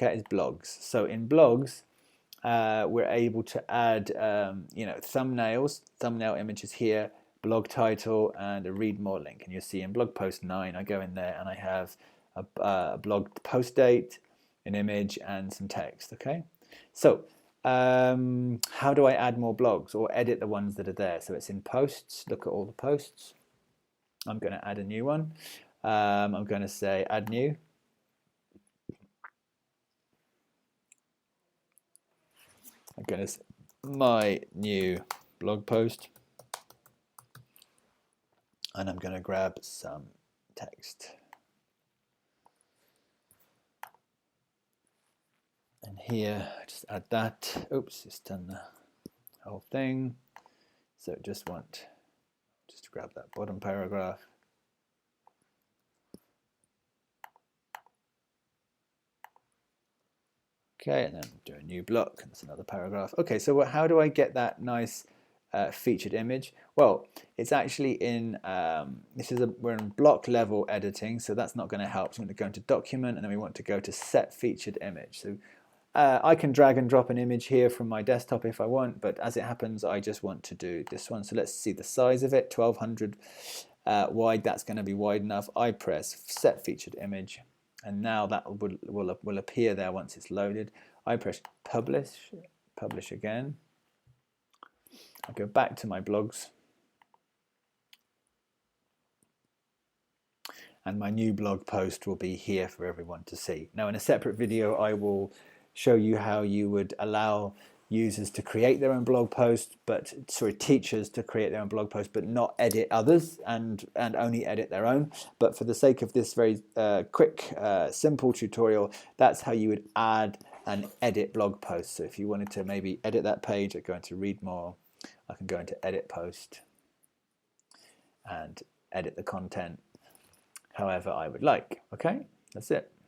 Okay, it's blogs. So in blogs, we're able to add, you know, thumbnails, thumbnail images here, blog title, and a read more link. And you'll see in blog post 9, I go in there and I have a blog post date, an image, and some text. Okay, so how do I add more blogs or edit the ones that are there? So it's in posts. Look at all the posts. I'm going to add a new one. I'm going to say add new. I'm going to say my new blog post, and I'm going to grab some text. And here, just add that. Oops, it's done the whole thing. So just grab that bottom paragraph. Okay, and then do a new block, and it's another paragraph. Okay, so how do I get that nice featured image? Well, it's actually in, we're in block level editing, so that's not going to help. So I'm going to go into document, and then we want to go to set featured image. So I can drag and drop an image here from my desktop if I want, but as it happens, I just want to do this one. So let's see the size of it, 1200 wide. That's going to be wide enough. I press set featured image, and now that will appear there once it's loaded. I press publish again. I go back to my blogs, and my new blog post will be here for everyone to see. Now in a separate video I will show you how you would allow users to create their own blog post, teachers to create their own blog post, but not edit others and only edit their own. But for the sake of this very quick, simple tutorial, that's how you would add and edit blog posts. So if you wanted to maybe edit that page, I go into read more, I can go into edit post and edit the content however I would like. Okay, that's it.